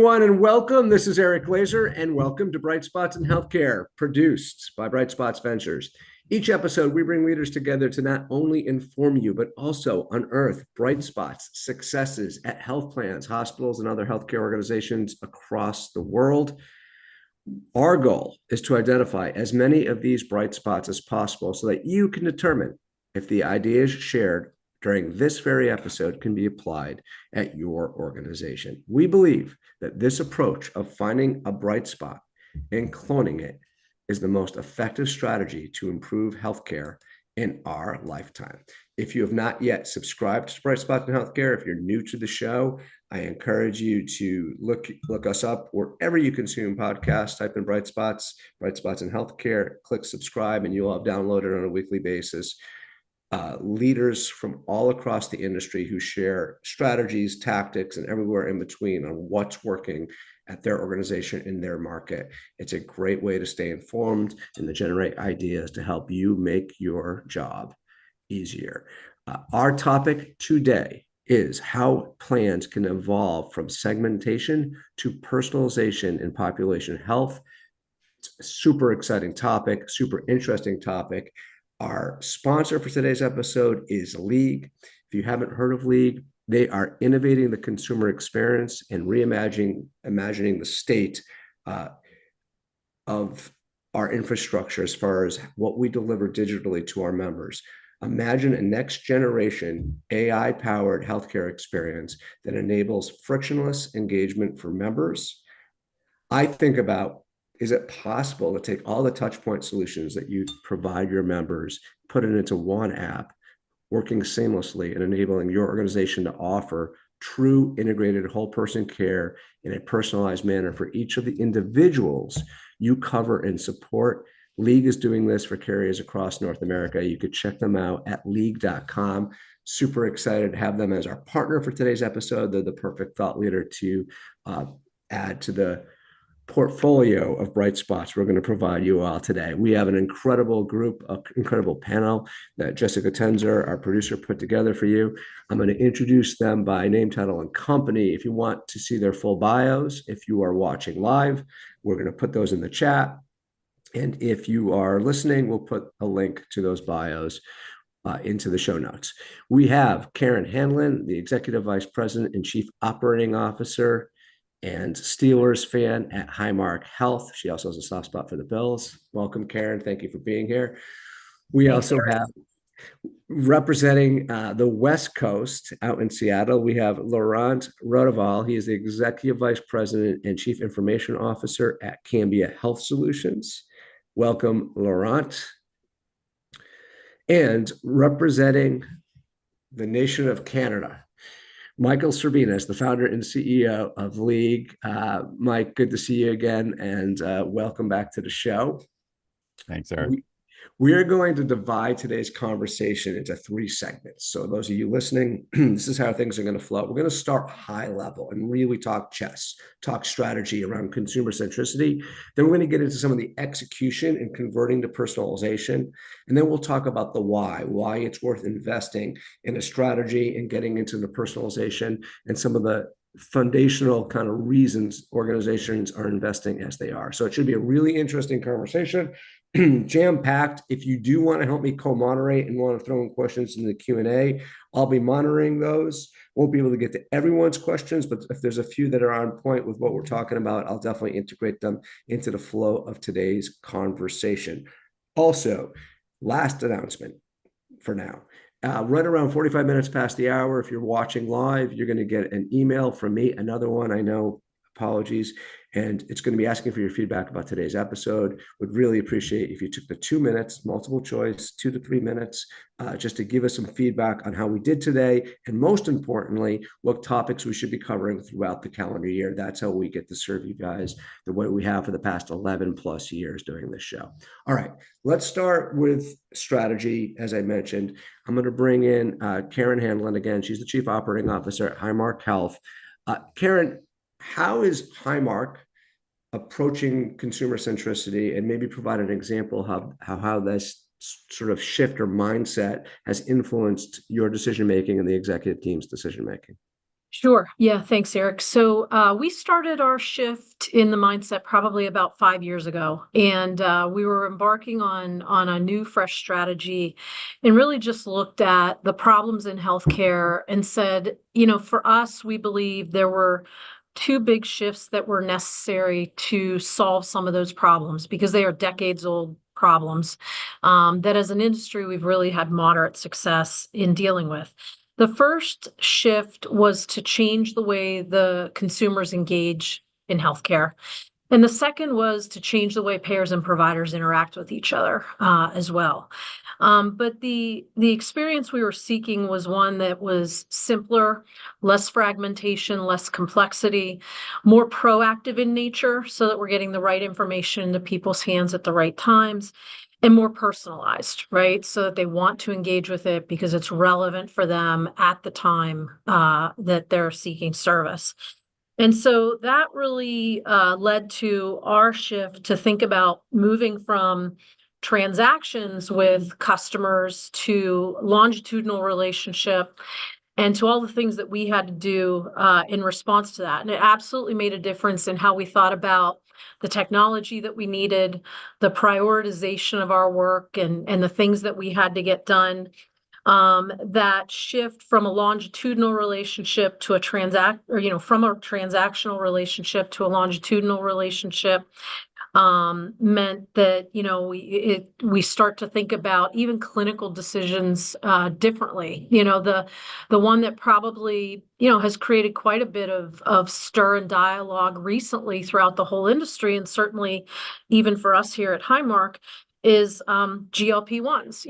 Everyone, and welcome. This is Eric Glazer, and welcome to Bright Spots in Healthcare, produced by Bright Spots Ventures. Each episode, we bring leaders together to not only inform you, but also unearth bright spots, successes at health plans, hospitals, and other healthcare organizations across the world. Our goal is to identify as many of these bright spots as possible so that you can determine if the ideas shared during this very episode can be applied at your organization. We believe that this approach of finding a bright spot and cloning it is the most effective strategy to improve healthcare in our lifetime. If you have not yet subscribed to Bright Spots in Healthcare, if you're new to the show, I encourage you to look us up wherever you consume podcasts. Type in Bright Spots in Healthcare, click subscribe, and you'll have downloaded on a weekly basis leaders from all across the industry who share strategies, tactics, and everywhere in between on what's working at their organization in their market. It's a great way to stay informed and to generate ideas to help you make your job easier. Our topic today is how plans can evolve from segmentation to personalization in population health. It's a super exciting topic, super interesting topic. Our sponsor for today's episode is League. If you haven't heard of League, they are innovating the consumer experience and imagining the state of our infrastructure as far as what we deliver digitally to our members. Imagine a next generation AI-powered healthcare experience that enables frictionless engagement for members. I think about, is it possible to take all the touchpoint solutions that you provide your members, put it into one app, working seamlessly and enabling your organization to offer true integrated whole person care in a personalized manner for each of the individuals you cover and support? League is doing this for carriers across North America. You could check them out at league.com. Super excited to have them as our partner for today's episode. They're the perfect thought leader to add to the portfolio of bright spots we're going to provide you all today. We have an incredible group, an incredible panel that Jessica Tenzer, our producer, put together for you. I'm going to introduce them by name, title, and company. If you want to see their full bios, if you are watching live, we're going to put those in the chat. And if you are listening, we'll put a link to those bios into the show notes. We have Karen Hanlon, the Executive Vice President and Chief Operating Officer and Steelers fan at Highmark Health. She also has a soft spot for the Bills. Welcome, Karen. Thank you for being here. We also have, representing the West Coast out in Seattle, we have Laurent Rotival. He is the Executive Vice President and Chief Information Officer at Cambia Health Solutions. Welcome, Laurent. And representing the nation of Canada, Michael Serbinis, the founder and CEO of League. Mike, good to see you again, and welcome back to the show. Thanks, Eric. We are going to divide today's conversation into 3 segments. So those of you listening, this is how things are going to flow. We're going to start high level and really talk chess, talk strategy around consumer centricity. Then we're going to get into some of the execution and converting to personalization. And then we'll talk about the why it's worth investing in a strategy and getting into the personalization and some of the foundational kind of reasons organizations are investing as they are. So it should be a really interesting conversation. Jam-packed. If you do want to help me co-moderate and want to throw in questions in the Q&A, I'll be monitoring those. Won't be able to get to everyone's questions, but if there's a few that are on point with what we're talking about, I'll definitely integrate them into the flow of today's conversation. Also, last announcement for now. Right around 45 minutes past the hour, if you're watching live, you're going to get an email from me, another one, I know, apologies, and it's going to be asking for your feedback about today's episode. Would really appreciate if you took the 2 minutes, multiple choice, 2 to 3 minutes, just to give us some feedback on how we did today, and most importantly, what topics we should be covering throughout the calendar year. That's how we get to serve you guys the way we have for the past 11 plus years doing this show. All right, let's start with strategy. As I mentioned, I'm going to bring in Karen Hanlon again. She's the Chief Operating Officer at Highmark Health. Karen, how is Highmark approaching consumer centricity, and maybe provide an example of how this sort of shift or mindset has influenced your decision making and the executive team's decision making? Sure. Yeah, thanks, Eric. So we started our shift in the mindset probably about 5 years ago, and we were embarking on a new, fresh strategy, and really just looked at the problems in healthcare and said, for us, we believe there were two big shifts that were necessary to solve some of those problems because they are decades old problems that as an industry we've really had moderate success in dealing with. The first shift was to change the way the consumers engage in healthcare. And the second was to change the way payers and providers interact with each other as well. But the experience we were seeking was one that was simpler, less fragmentation, less complexity, more proactive in nature, so that we're getting the right information into people's hands at the right times, and more personalized, right? So that they want to engage with it because it's relevant for them at the time that they're seeking service. And so that really led to our shift to think about moving from transactions with customers to longitudinal relationship and to all the things that we had to do in response to that. And it absolutely made a difference in how we thought about the technology that we needed, the prioritization of our work, and the things that we had to get done. That shift from a longitudinal relationship to a from a transactional relationship to a longitudinal relationship meant that we start to think about even clinical decisions differently. The one that probably has created quite a bit of stir and dialogue recently throughout the whole industry, and certainly even for us here at Highmark, is GLP-1s.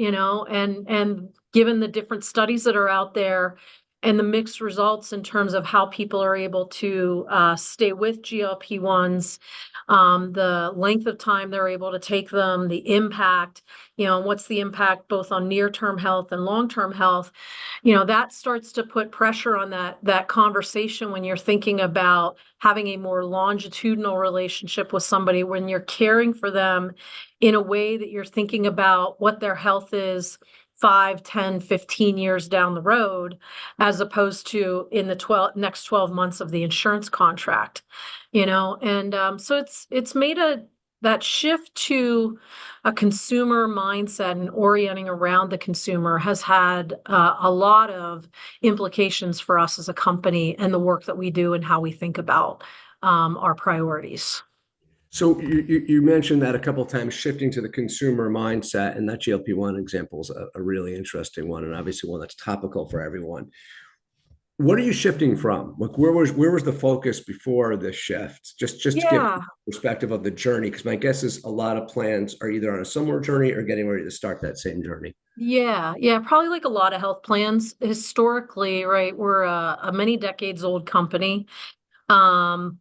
And given the different studies that are out there and the mixed results in terms of how people are able to stay with GLP-1s, the length of time they're able to take them, the impact, what's the impact both on near-term health and long-term health, that starts to put pressure on that conversation when you're thinking about having a more longitudinal relationship with somebody, when you're caring for them in a way that you're thinking about what their health is 5, 10, 15 years down the road, as opposed to in the next 12 months of the insurance contract. And so it's made that shift to a consumer mindset and orienting around the consumer has had a lot of implications for us as a company and the work that we do and how we think about our priorities. So you mentioned that a couple of times, shifting to the consumer mindset, and that GLP-1 example is a really interesting one, and obviously one that's topical for everyone. What are you shifting from? Like, where was the focus before this shift? Just to give Yeah. perspective of the journey, because my guess is a lot of plans are either on a similar journey or getting ready to start that same journey. Yeah, probably like a lot of health plans historically, right? We're a many decades old company. Um,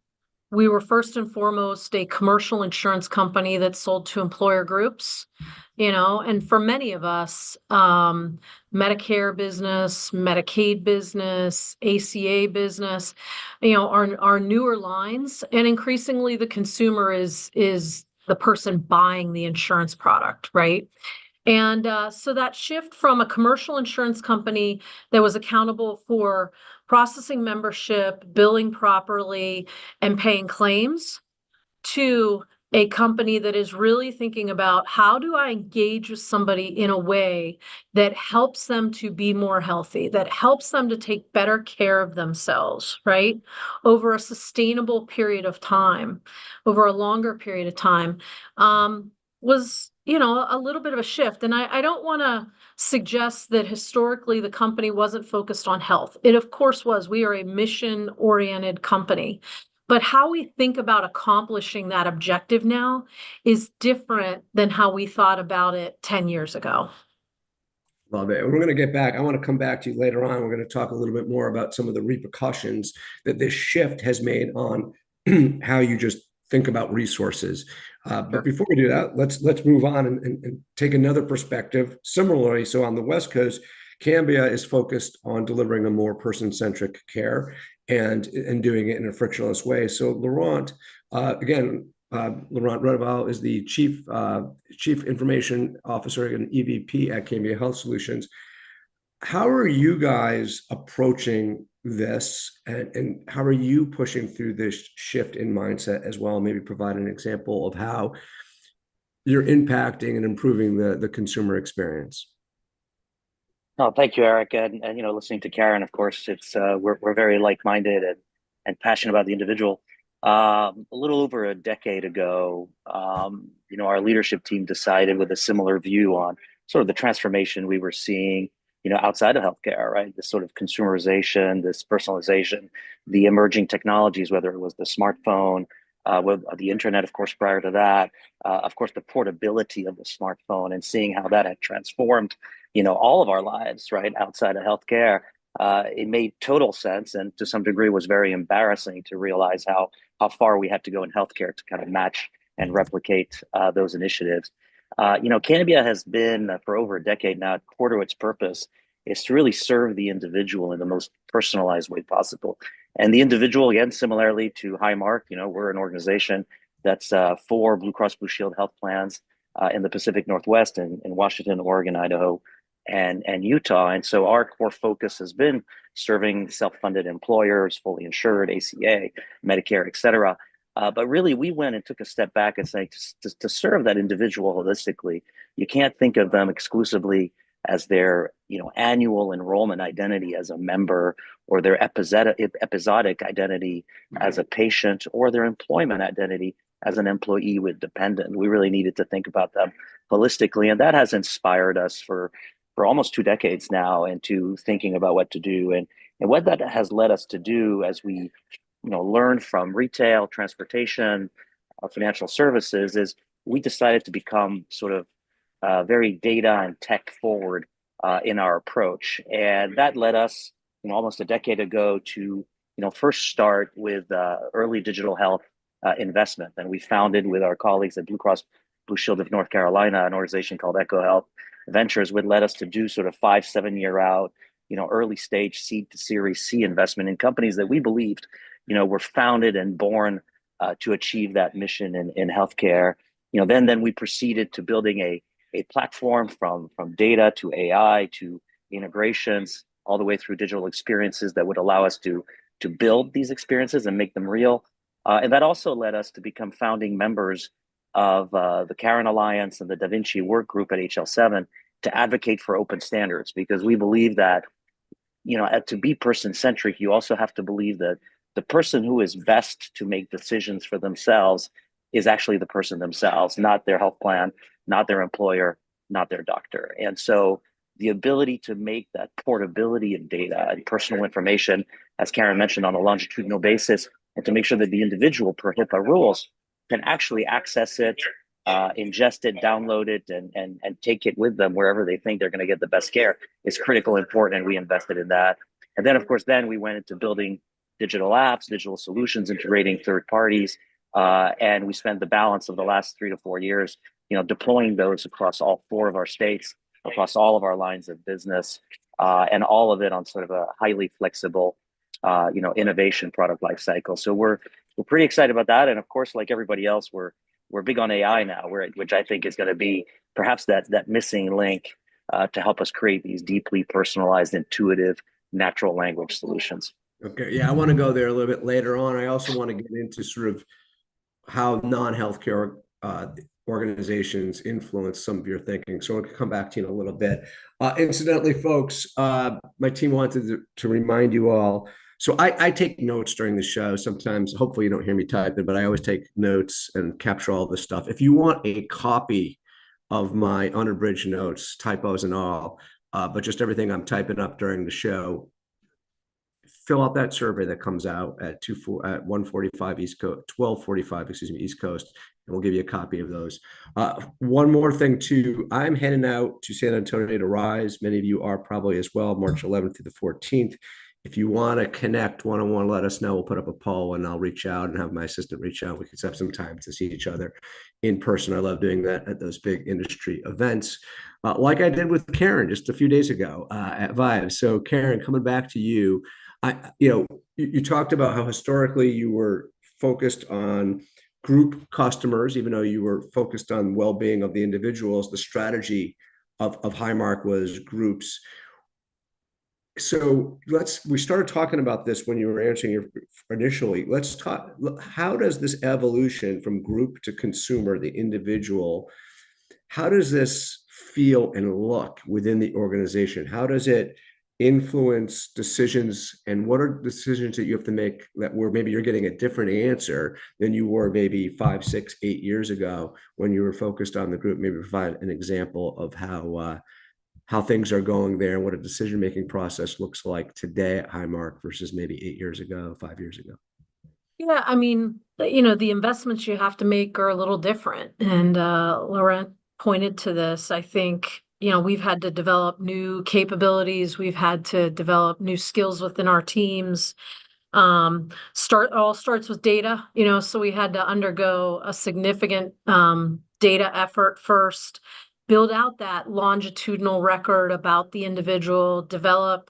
we were first and foremost a commercial insurance company that sold to employer groups, and for many of us, Medicare business, Medicaid business, ACA business, are newer lines, and increasingly the consumer is the person buying the insurance product, right? And so that shift from a commercial insurance company that was accountable for processing membership, billing properly, and paying claims to a company that is really thinking about how do I engage with somebody in a way that helps them to be more healthy, that helps them to take better care of themselves, right? Over a sustainable period of time, over a longer period of time, was, a little bit of a shift. And I don't want to suggest that historically the company wasn't focused on health. It, of course, was. We are a mission-oriented company. But how we think about accomplishing that objective now is different than how we thought about it 10 years ago. Love it. And we're going to get back. I want to come back to you later on. We're going to talk a little bit more about some of the repercussions that this shift has made on how you just think about resources. But Sure. before we do that, let's move on and take another perspective. Similarly, so on the West Coast, Cambia is focused on delivering a more person-centric care and doing it in a frictionless way. So Laurent, again, Laurent Rotival is the chief information officer and EVP at Cambia Health Solutions. How are you guys approaching this, and how are you pushing through this shift in mindset as well? Maybe provide an example of how you're impacting and improving the consumer experience. Oh, thank you, Eric. And listening to Karen, of course, it's we're very like-minded and passionate about the individual. A little over a decade ago, our leadership team decided with a similar view on sort of the transformation we were seeing, outside of healthcare, right? This sort of consumerization, this personalization, the emerging technologies, whether it was the smartphone, with the internet, of course, prior to that, of course, the portability of the smartphone and seeing how that had transformed all of our lives, right, outside of healthcare. It made total sense, and to some degree was very embarrassing to realize how far we had to go in healthcare to kind of match and replicate those initiatives. Cambia has been for over a decade now, core to its purpose is to really serve the individual in the most personalized way possible. And the individual, again, similarly to Highmark, we're an organization that's for Blue Cross Blue Shield health plans in the Pacific Northwest and in Washington, Oregon, Idaho, and Utah. And so our core focus has been serving self-funded employers, fully insured, ACA, Medicare, et cetera. But really, we went and took a step back and saying to serve that individual holistically, you can't think of them exclusively as their annual enrollment identity as a member, or their episodic identity as a patient, or their employment identity as an employee with dependent. We really needed to think about them holistically, and that has inspired us for almost 2 decades now into thinking about what to do, and what that has led us to do as we learn from retail, transportation, financial services, is we decided to become sort of very data and tech forward in our approach. And that led us, almost a decade ago to, first start with early digital health investment. And we founded with our colleagues at Blue Cross Blue Shield of North Carolina, an organization called Echo Health Ventures, would let us to do sort of 5-7 year out, early stage seed to Series C investment in companies that we believed, were founded and born to achieve that mission in healthcare. Then we proceeded to building a platform from data to AI to integrations, all the way through digital experiences that would allow us to build these experiences and make them real. And that also led us to become founding members of the Karen Alliance and the Da Vinci Work Group at HL7 to advocate for open standards, because we believe that, to be person-centric, you also have to believe that the person who is best to make decisions for themselves is actually the person themselves, not their health plan, not their employer, not their doctor. And so the ability to make that portability of data and personal information, as Karen mentioned, on a longitudinal basis, and to make sure that the individual, per HIPAA rules, can actually access it, ingest it, download it, and take it with them wherever they think they're going to get the best care, is critical, important, and we invested in that. And then, of course, we went into building digital apps, digital solutions, integrating third parties, and we spent the balance of the last 3 to 4 years, deploying those across all 4 of our states, across all of our lines of business, and all of it on sort of a highly flexible, innovation product life cycle. So we're pretty excited about that, and of course, like everybody else, we're big on AI now, which I think is going to be perhaps that missing link to help us create these deeply personalized, intuitive, natural language solutions. Okay, yeah, I want to go there a little bit later on. I also want to get into sort of how non-healthcare organizations influence some of your thinking. So I'll come back to you in a little bit. Incidentally, folks, my team wanted to remind you all. So I take notes during the show. Sometimes, hopefully you don't hear me typing, but I always take notes and capture all this stuff. If you want a copy of my unabridged notes, typos and all, but just everything I'm typing up during the show, fill out that survey that comes out at 1:45 East Coast, 12:45, East Coast, and we'll give you a copy of those. One more thing too, I'm heading out to San Antonio to Rise. Many of you are probably as well, March 11th through the 14th. If you want to connect one-on-one, let us know. We'll put up a poll and I'll reach out and have my assistant reach out. We can have some time to see each other in person. I love doing that at those big industry events, like I did with Karen just a few days ago at Vive. So Karen, coming back to you, you talked about how historically you were focused on group customers, even though you were focused on well-being of the individuals. The strategy of Highmark was groups. So we started talking about this when you were answering your initially. Let's talk, how does this evolution from group to consumer, the individual, how does this feel and look within the organization? How does it influence decisions, and what are decisions that you have to make that where maybe you're getting a different answer than you were maybe 5, 6, 8 years ago when you were focused on the group? Maybe provide an example of how things are going there and what a decision-making process looks like today at Highmark versus maybe 8 years ago, 5 years ago. Yeah, I mean, the investments you have to make are a little different. And Laurent pointed to this. I think, we've had to develop new capabilities. We've had to develop new skills within our teams. All starts with data, so we had to undergo a significant data effort first, build out that longitudinal record about the individual, develop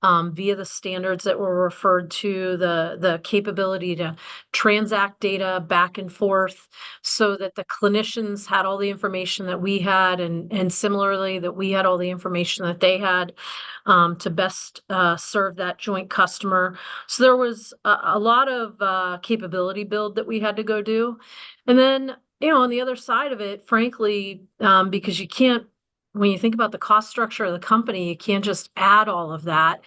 via the standards that were referred to, the capability to transact data back and forth so that the clinicians had all the information that we had, and similarly that we had all the information that they had, to best serve that joint customer. So there was a lot of capability build that we had to go do. And then, on the other side of it, frankly, because you can't, when you think about the cost structure of the company, you can't just add all of that.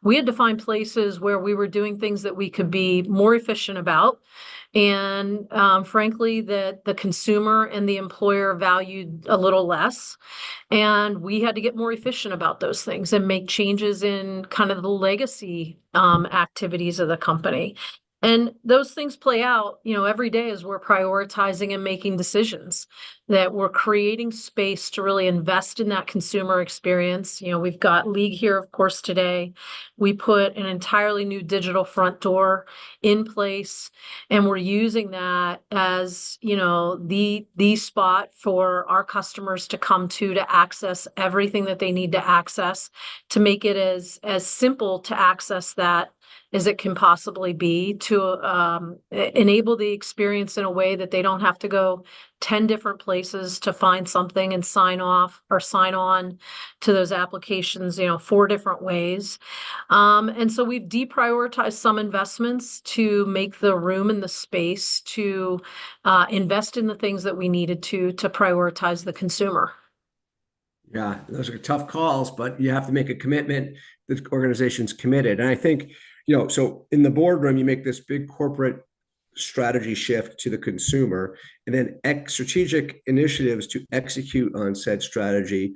We had to find places where we were doing things that we could be more efficient about. And frankly, that the consumer and the employer valued a little less. And we had to get more efficient about those things and make changes in kind of the legacy activities of the company. And those things play out, every day as we're prioritizing and making decisions, that we're creating space to really invest in that consumer experience. We've got League here, of course, today. We put an entirely new digital front door in place, and we're using that as, the spot for our customers to come to access everything that they need to access, to make it as simple to access that as it can possibly be, to enable the experience in a way that they don't have to go 10 different places to find something and sign off or sign on to those applications, 4 different ways. And so we've deprioritized some investments to make the room and the space to invest in the things that we needed to prioritize the consumer. Yeah, those are tough calls, but you have to make a commitment. The organization's committed. And I think, so in the boardroom, you make this big corporate strategy shift to the consumer, and then strategic initiatives to execute on said strategy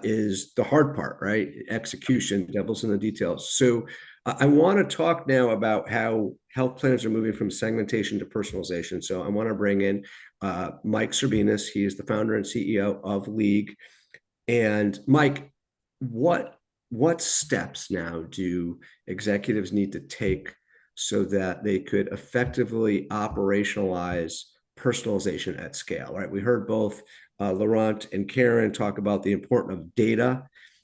is the hard part, right? Execution, devil's in the details. So I want to talk now about how health plans are moving from segmentation to personalization. So I want to bring in Mike Serbinis. He is the founder and CEO of League. And Mike, what steps now do executives need to take so that they could effectively operationalize personalization at scale, right? We heard both Laurent and Karen talk about the importance of data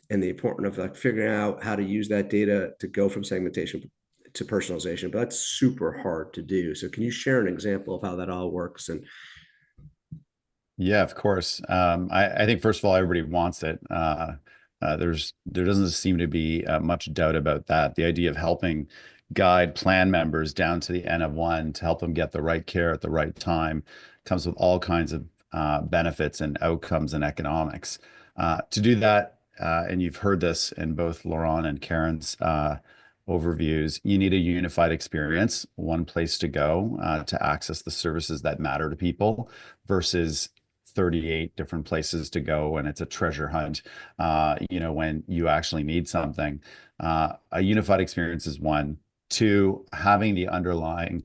and the importance of figuring out how to use that data to go from segmentation to personalization, but that's super hard to do. So can you share an example of how that all works? And yeah, of course. I think first of all, everybody wants it. There doesn't seem to be much doubt about that. The idea of helping guide plan members down to the N of 1 to help them get the right care at the right time comes with all kinds of benefits and outcomes and economics. To do that, and you've heard this in both Laurent and Karen's overviews, you need a unified experience, one place to go to access the services that matter to people versus 38 different places to go, and it's a treasure hunt, when you actually need something. A unified experience is one. 2, having the underlying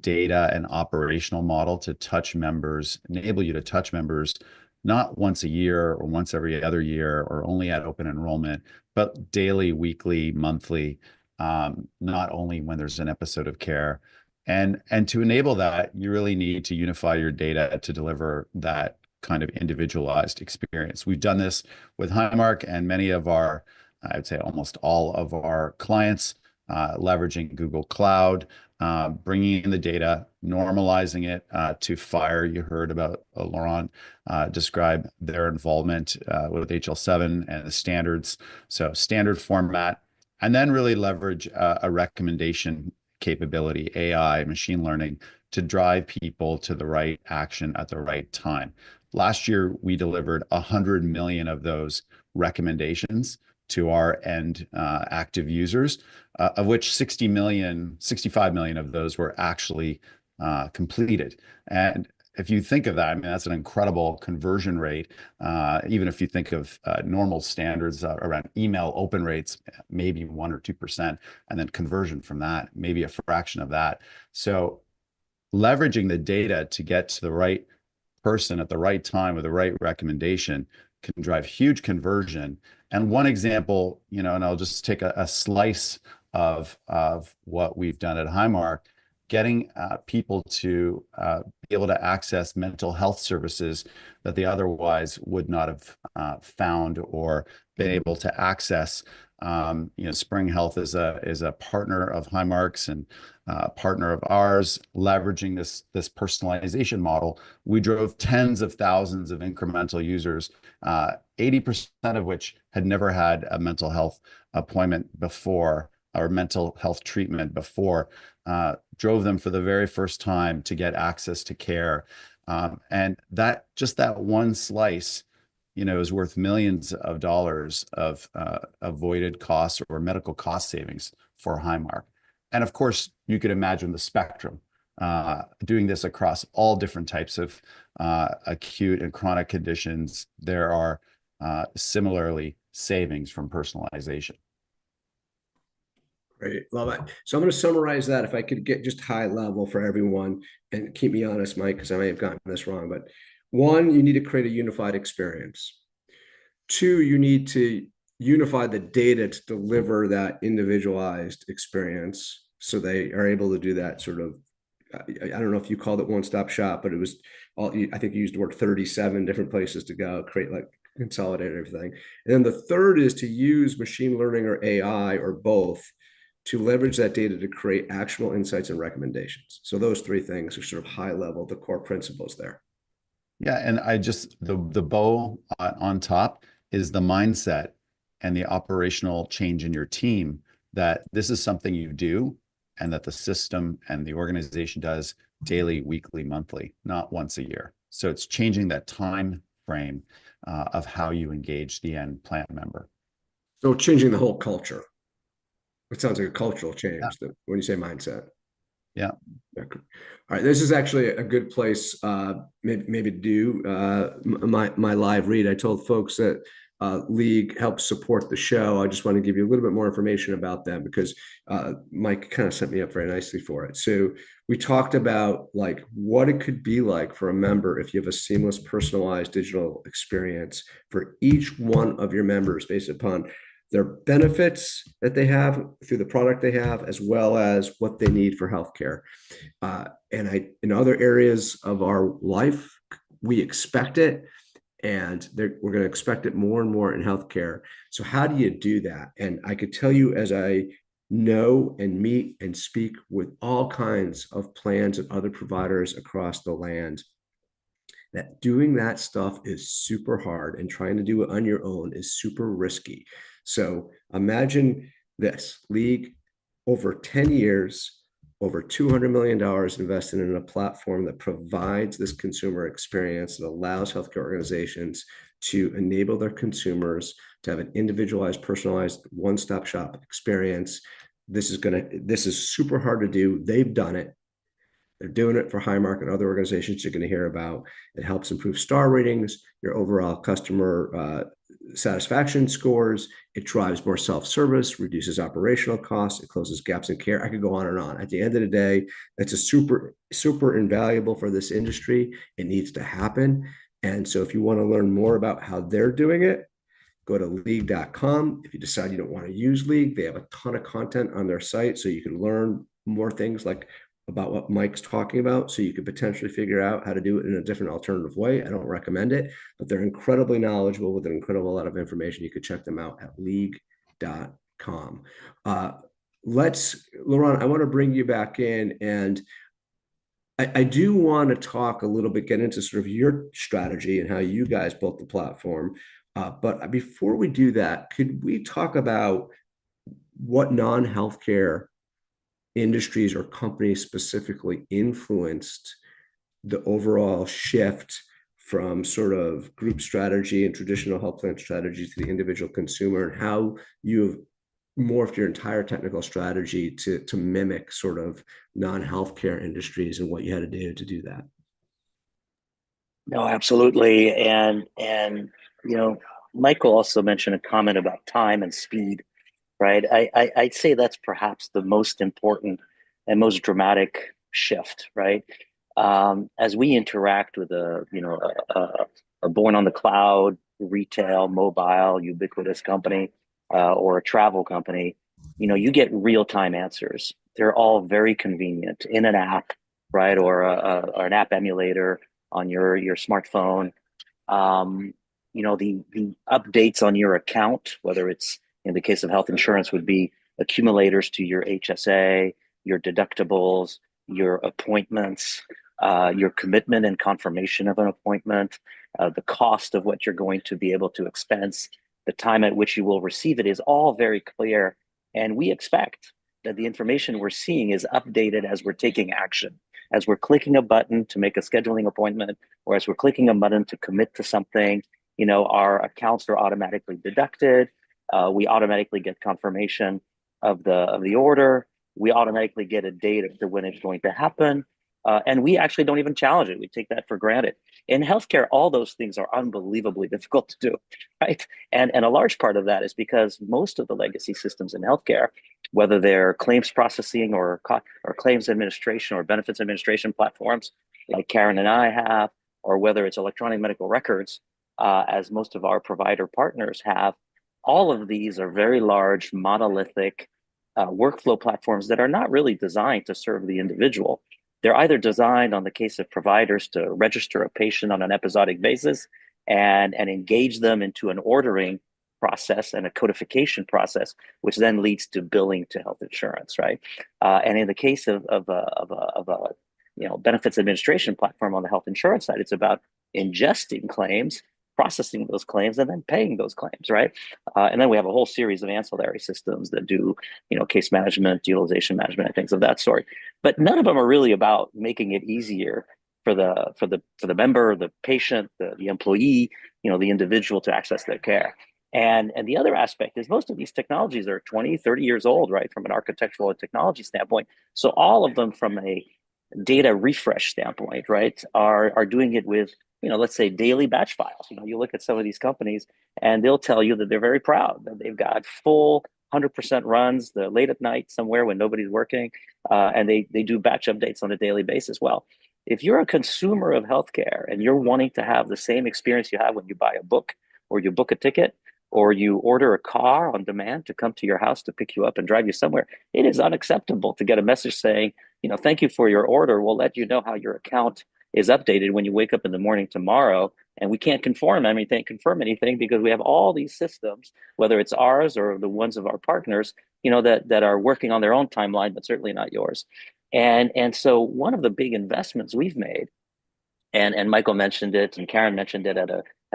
data and operational model to touch members, enable you to touch members not once a year or once every other year or only at open enrollment, but daily, weekly, monthly, not only when there's an episode of care. And to enable that, you really need to unify your data to deliver that kind of individualized experience. We've done this with Highmark and many of our, I would say almost all of our clients, leveraging Google Cloud, bringing in the data, normalizing it to FHIR. You heard about Laurent describe their involvement with HL7 and the standards. So standard format, and then really leverage a recommendation capability, AI, machine learning, to drive people to the right action at the right time. Last year, we delivered 100 million of those recommendations to our end active users, of which 65 million of those were actually completed. And if you think of that, I mean, that's an incredible conversion rate. Even if you think of normal standards around email open rates, maybe 1 or 2%, and then conversion from that, maybe a fraction of that. So leveraging the data to get to the right person at the right time with the right recommendation can drive huge conversion. And one example, and I'll just take a slice of what we've done at Highmark, getting people to be able to access mental health services that they otherwise would not have found or been able to access. Spring Health is a partner of Highmark's and a partner of ours, leveraging this personalization model. We drove tens of thousands of incremental users, 80% of which had never had a mental health appointment before or mental health treatment before, drove them for the very first time to get access to care. And that one slice, is worth millions of dollars of avoided costs or medical cost savings for Highmark. And of course, you could imagine the spectrum, doing this across all different types of acute and chronic conditions. There are similarly savings from personalization. Great. Love it. So I'm going to summarize that if I could get just high level for everyone, and keep me honest, Mike, because I may have gotten this wrong. But 1, you need to create a unified experience. 2, you need to unify the data to deliver that individualized experience. So they are able to do that sort of, I don't know if you called it one-stop shop, but it was I think you used the word 37 different places to go, create consolidate everything. And then the third is to use machine learning or AI or both to leverage that data to create actionable insights and recommendations. So those 3 things are sort of high level, the core principles there. Yeah, and the bow on top is the mindset and the operational change in your team, that this is something you do and that the system and the organization does daily, weekly, monthly, not once a year. So it's changing that time frame of how you engage the end plan member. So changing the whole culture. It sounds like a cultural change when you say mindset. Yeah. All right. This is actually a good place maybe to do my live read. I told folks that League helps support the show. I just want to give you a little bit more information about them because Mike kind of set me up very nicely for it. So we talked about what it could be like for a member if you have a seamless, personalized digital experience for each one of your members based upon their benefits that they have through the product they have, as well as what they need for healthcare. And in other areas of our life, we expect it, and we're going to expect it more and more in healthcare. So how do you do that? And I could tell you, as I know and meet and speak with all kinds of plans and other providers across the land, that doing that stuff is super hard, and trying to do it on your own is super risky. So imagine this: League, over 10 years, over $200 million invested in a platform that provides this consumer experience that allows healthcare organizations to enable their consumers to have an individualized, personalized, one-stop shop experience. This is super hard to do. They've done it. They're doing it for Highmark and other organizations you're going to hear about. It helps improve star ratings, your overall customer satisfaction scores. It drives more self-service, reduces operational costs, it closes gaps in care. I could go on and on. At the end of the day, it's a super, super invaluable for this industry. It needs to happen. And so if you want to learn more about how they're doing it, go to league.com. If you decide you don't want to use League, they have a ton of content on their site, so you can learn more things about what Mike's talking about, so you could potentially figure out how to do it in a different alternative way. I don't recommend it, but they're incredibly knowledgeable with an incredible lot of information. You could check them out at league.com. Laurent, I want to bring you back in, and I do want to talk a little bit, get into sort of your strategy and how you guys built the platform. But before we do that, could we talk about what non-healthcare industries or companies specifically influenced the overall shift from sort of group strategy and traditional health plan strategy to the individual consumer, and how you've morphed your entire technical strategy to mimic sort of non-healthcare industries and what you had to do that. No, absolutely. Michael also mentioned a comment about time and speed, right? I'd say that's perhaps the most important and most dramatic shift, right? As we interact with a born on the cloud, retail, mobile, ubiquitous company, or a travel company, you get real-time answers. They're all very convenient in an app, right? Or an app emulator on your smartphone. The updates on your account, whether it's in the case of health insurance, would be accumulators to your HSA, your deductibles, your appointments, your commitment and confirmation of an appointment, the cost of what you're going to be able to expense, the time at which you will receive it is all very clear. And we expect that the information we're seeing is updated as we're taking action, as we're clicking a button to make a scheduling appointment, or as we're clicking a button to commit to something. Our accounts are automatically deducted. We automatically get confirmation of the order. We automatically get a date as to when it's going to happen. And we actually don't even challenge it. We take that for granted. In healthcare, all those things are unbelievably difficult to do, right? And a large part of that is because most of the legacy systems in healthcare, whether they're claims processing or claims administration or benefits administration platforms like Karen and I have, or whether it's electronic medical records, as most of our provider partners have, all of these are very large, monolithic workflow platforms that are not really designed to serve the individual. They're either designed, on the case of providers, to register a patient on an episodic basis and engage them into an ordering process and a codification process, which then leads to billing to health insurance, right? And in the case of a benefits administration platform on the health insurance side, it's about ingesting claims, processing those claims, and then paying those claims, right? And then we have a whole series of ancillary systems that do, case management, utilization management, and things of that sort. But none of them are really about making it easier for the member, the patient, the employee, the individual to access their care. And the other aspect is most of these technologies are 20, 30 years old, right, from an architectural and technology standpoint. So all of them from a data refresh standpoint, right, are doing it with, let's say daily batch files. You look at some of these companies and they'll tell you that they're very proud that they've got full 100% runs the late at night somewhere when nobody's working, and they do batch updates on a daily basis. Well, if you're a consumer of healthcare and you're wanting to have the same experience you have when you buy a book or you book a ticket or you order a car on demand to come to your house to pick you up and drive you somewhere, it is unacceptable to get a message saying, thank you for your order. We'll let you know how your account is updated when you wake up in the morning tomorrow. And we can't confirm anything because we have all these systems, whether it's ours or the ones of our partners, that are working on their own timeline, but certainly not yours. And so one of the big investments we've made, and Michael mentioned it and Karen mentioned it at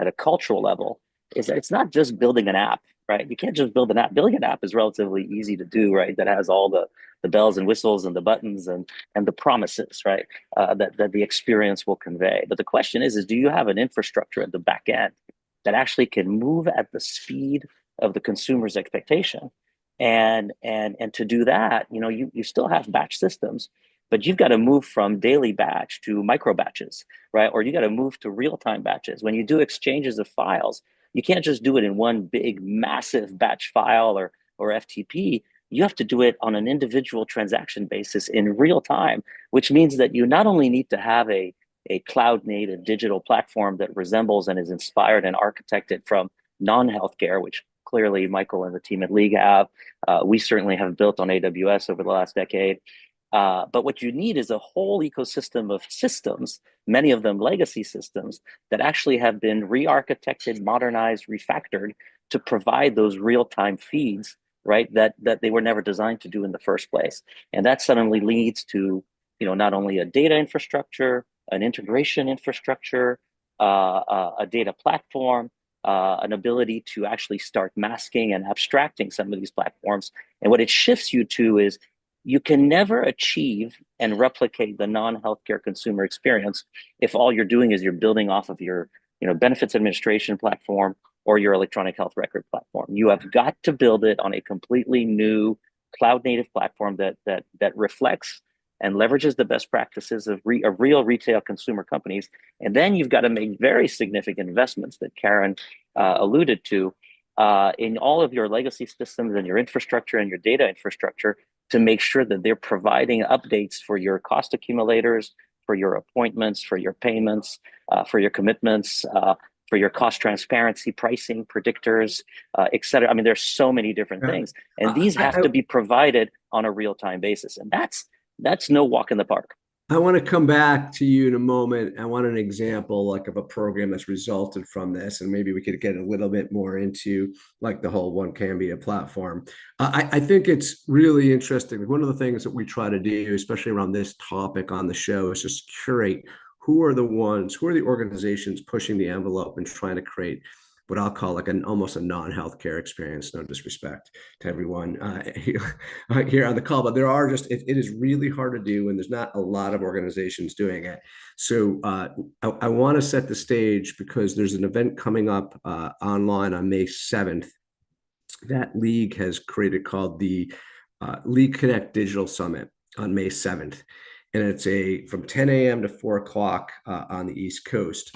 a cultural level, is that it's not just building an app, right? You can't just build an app. Building an app is relatively easy to do, right? That has all the bells and whistles and the buttons and the promises, right? That the experience will convey. But the question is do you have an infrastructure at the back end that actually can move at the speed of the consumer's expectation? And to do that, you still have batch systems, but you've got to move from daily batch to micro batches, right? Or you got to move to real-time batches. When you do exchanges of files, you can't just do it in one big, massive batch file or FTP. You have to do it on an individual transaction basis in real time, which means that you not only need to have a cloud-native digital platform that resembles and is inspired and architected from non-healthcare, which clearly Michael and the team at League have. We certainly have built on AWS over the last decade. But what you need is a whole ecosystem of systems, many of them legacy systems, that actually have been re-architected, modernized, refactored to provide those real-time feeds, right, that they were never designed to do in the first place. And that suddenly leads to, not only a data infrastructure, an integration infrastructure, a data platform, an ability to actually start masking and abstracting some of these platforms. And what it shifts you to is you can never achieve and replicate the non-healthcare consumer experience if all you're doing is you're building off of your benefits administration platform or your electronic health record platform. You have got to build it on a completely new cloud native platform that reflects and leverages the best practices of real retail consumer companies. And then you've got to make very significant investments that Karen alluded to in all of your legacy systems and your infrastructure and your data infrastructure to make sure that they're providing updates for your cost accumulators, for your appointments, for your payments, for your commitments, for your cost transparency, pricing, predictors, et cetera. I mean, there's so many different things. And these have to be provided on a real-time basis. And that's no walk in the park. I want to come back to you in a moment. I want an example like of a program that's resulted from this, and maybe we could get a little bit more into like the whole One Cambia platform. I think it's really interesting. One of the things that we try to do, especially around this topic on the show, is just curate who are the organizations pushing the envelope and trying to create what I'll call like almost a non-healthcare experience. No disrespect to everyone here on the call, but there are it is really hard to do, and there's not a lot of organizations doing it. So I want to set the stage because there's an event coming up online on May 7th that League has created called the League Connect Digital Summit on May 7th. And it's from 10 a.m. to 4 o'clock on the East Coast.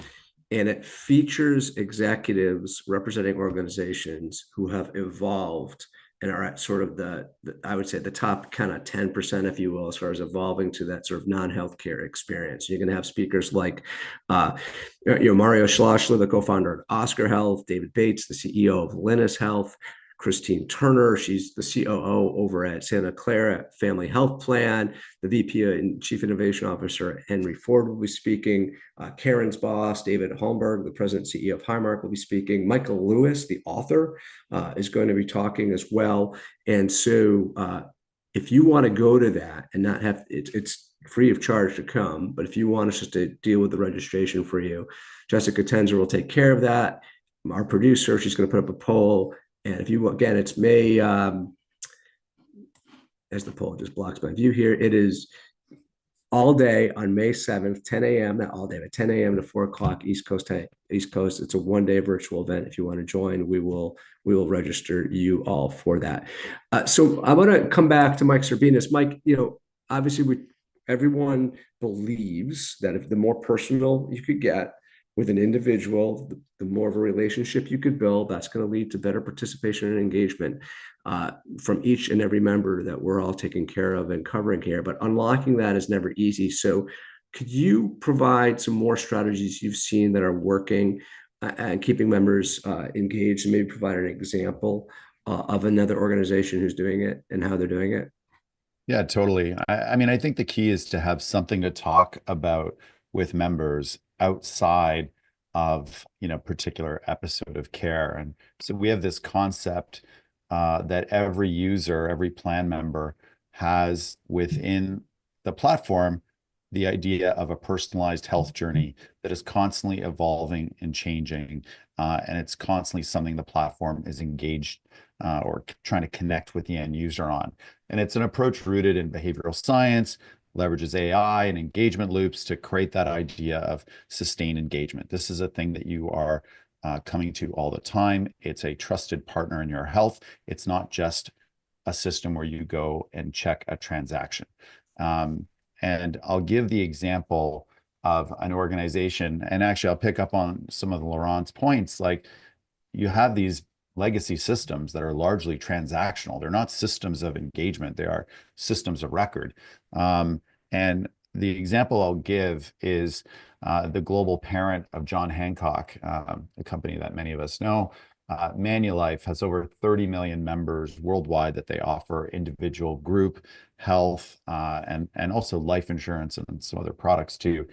And it features executives representing organizations who have evolved and are at sort of I would say the top kind of 10%, if you will, as far as evolving to that sort of non-healthcare experience. You're going to have speakers like, Mario Schlossler, the co-founder of Oscar Health, David Bates, the CEO of Linus Health, Christine Turner, she's the COO over at Santa Clara Family Health Plan. The VP and Chief Innovation Officer, Henry Ford, will be speaking. Karen's boss, David Holmberg, the President and CEO of Highmark, will be speaking. Michael Lewis, the author, is going to be talking as well. And so if you want to go to that and not have, it's free of charge to come, but if you want us just to deal with the registration for you, Jessica Tenzer will take care of that. Our producer, she's going to put up a poll. And if you, again, it's May, as the poll just blocks my view here, it is all day on May 7th, 10 a.m., not all day, but 10 a.m. to 4 o'clock East Coast. It's a one-day virtual event. If you want to join, we will register you all for that. So I want to come back to Mike Serbinis. Mike, obviously everyone believes that if the more personal you could get with an individual, the more of a relationship you could build, that's going to lead to better participation and engagement from each and every member that we're all taking care of and covering here. But unlocking that is never easy. So could you provide some more strategies you've seen that are working and keeping members engaged, and maybe provide an example of another organization who's doing it and how they're doing it? Yeah, totally. I mean, I think the key is to have something to talk about with members outside of particular episode of care. And so we have this concept that every user, every plan member has within the platform the idea of a personalized health journey that is constantly evolving and changing, and it's constantly something the platform is engaged or trying to connect with the end user on. And it's an approach rooted in behavioral science, leverages AI and engagement loops to create that idea of sustained engagement. This is a thing that you are coming to all the time. It's a trusted partner in your health. It's not just a system where you go and check a transaction. And I'll give the example of an organization, and actually I'll pick up on some of Laurent's points. Like, you have these legacy systems that are largely transactional. They're not systems of engagement. They are systems of record. And the example I'll give is the global parent of John Hancock, a company that many of us know. Manulife has over 30 million members worldwide that they offer individual, group, health, and also life insurance and some other products too.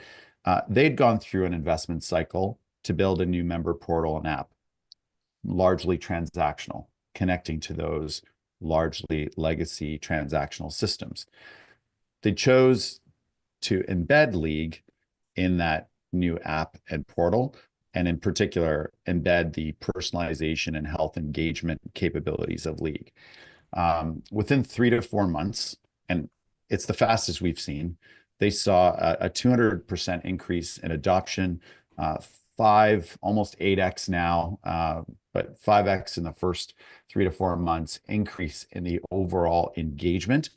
They'd gone through an investment cycle to build a new member portal and app, largely transactional, connecting to those largely legacy transactional systems. They chose to embed League in that new app and portal and in particular, embed the personalization and health engagement capabilities of League. Within 3 to 4 months, and it's the fastest we've seen, they saw a 200% increase in adoption, almost 8x now, but 5x in the first 3 to 4 months increase in the overall engagement.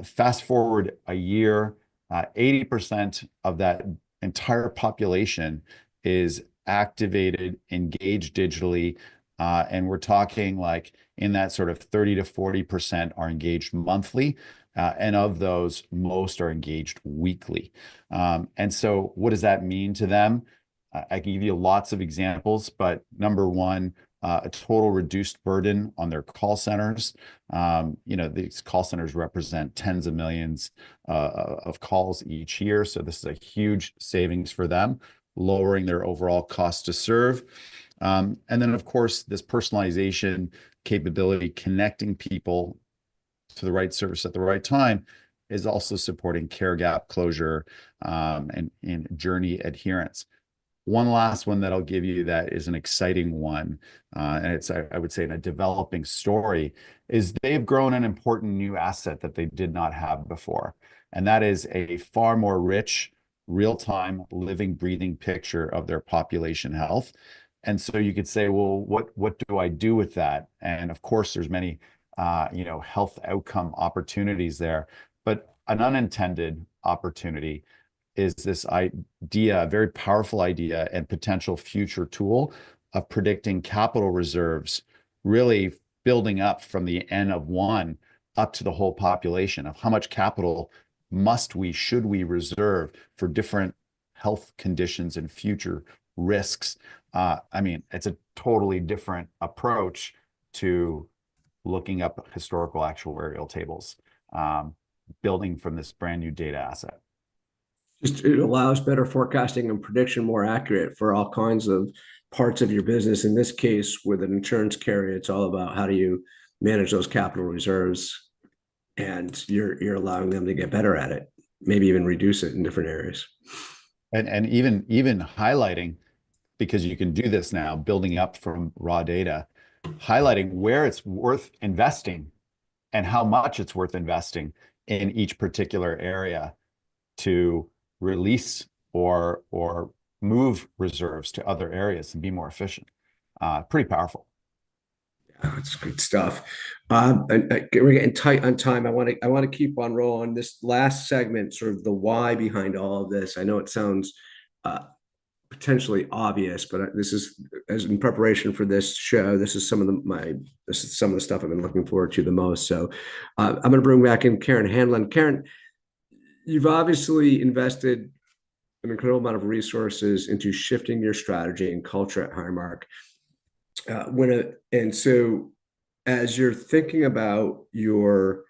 Fast forward a year, 80% of that entire population is activated, engaged digitally, and we're talking like in that sort of 30 to 40% are engaged monthly, and of those, most are engaged weekly. And so what does that mean to them? I can give you lots of examples, but number one, a total reduced burden on their call centers. These call centers represent tens of millions of calls each year. So this is a huge savings for them, lowering their overall cost to serve. And then, of course, this personalization capability, connecting people to the right service at the right time, is also supporting care gap closure and journey adherence. One last one that I'll give you that is an exciting one, and it's, I would say, in a developing story, is they've grown an important new asset that they did not have before. And that is a far more rich, real-time, living, breathing picture of their population health. And so you could say, well, what do I do with that? And of course, there's many health outcome opportunities there, but an unintended opportunity is this idea, a very powerful idea and potential future tool of predicting capital reserves, really building up from the N of 1 up to the whole population of how much capital should we reserve for different health conditions and future risks. It's a totally different approach to looking up historical actuarial tables, building from this brand new data asset. It allows better forecasting and prediction, more accurate for all kinds of parts of your business. In this case, with an insurance carrier, it's all about how do you manage those capital reserves, and you're allowing them to get better at it, maybe even reduce it in different areas. And even highlighting, because you can do this now, building up from raw data, highlighting where it's worth investing and how much it's worth investing in each particular area to release or move reserves to other areas and be more efficient. Pretty powerful. Yeah, that's good stuff. And we're getting tight on time. I want to keep on rolling. This last segment, sort of the why behind all of this. I know it sounds potentially obvious, but this is, as in preparation for this show, this is some of the stuff I've been looking forward to the most. So I'm going to bring back in Karen Hanlon. Karen, you've obviously invested an incredible amount of resources into shifting your strategy and culture at Highmark. And so as you're thinking about your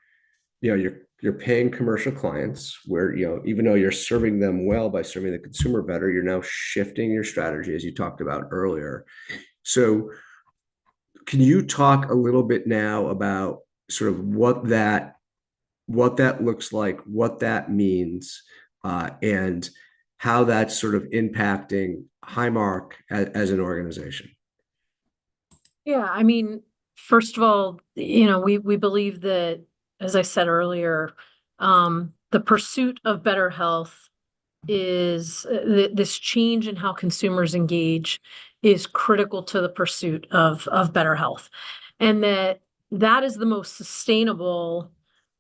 paying commercial clients, where, even though you're serving them well by serving the consumer better, you're now shifting your strategy, as you talked about earlier. So can you talk a little bit now about sort of what that looks like, what that means, and how that's sort of impacting Highmark as an organization? Yeah, first of all, we believe that, as I said earlier, the pursuit of better health is this change in how consumers engage is critical to the pursuit of better health, and that is the most sustainable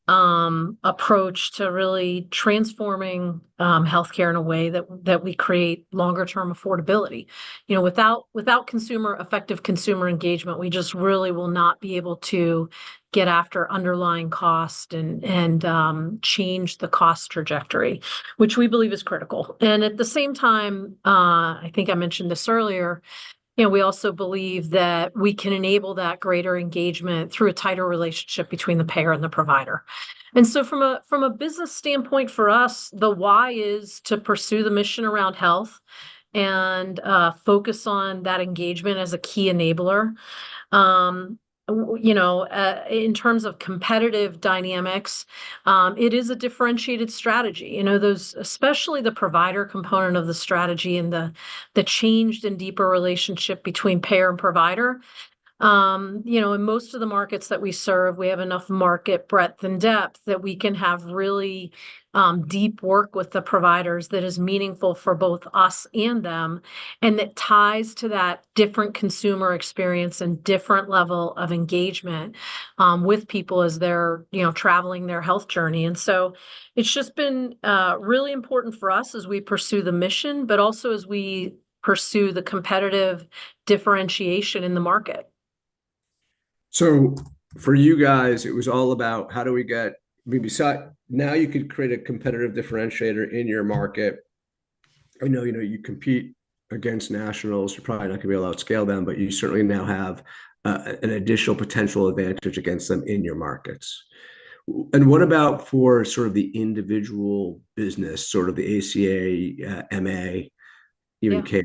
approach to really transforming healthcare in a way that we create longer term affordability. Without effective consumer engagement, we just really will not be able to get after underlying cost and change the cost trajectory, which we believe is critical. And at the same time, I think I mentioned this earlier, we also believe that we can enable that greater engagement through a tighter relationship between the payer and the provider. And so from a business standpoint for us, the why is to pursue the mission around health and focus on that engagement as a key enabler. in terms of competitive dynamics, it is a differentiated strategy. Those, especially the provider component of the strategy and the changed and deeper relationship between payer and provider. In most of the markets that we serve, we have enough market breadth and depth that we can have really deep work with the providers that is meaningful for both us and them, and that ties to that different consumer experience and different level of engagement with people as they're, traveling their health journey. And so it's just been really important for us as we pursue the mission, but also as we pursue the competitive differentiation in the market. So for you guys, it was all about how do we get, now you could create a competitive differentiator in your market. I know, you compete against nationals. You're probably not going to be allowed to scale them, but you certainly now have an additional potential advantage against them in your markets. And what about for sort of the individual business, sort of the ACA, MA, even K?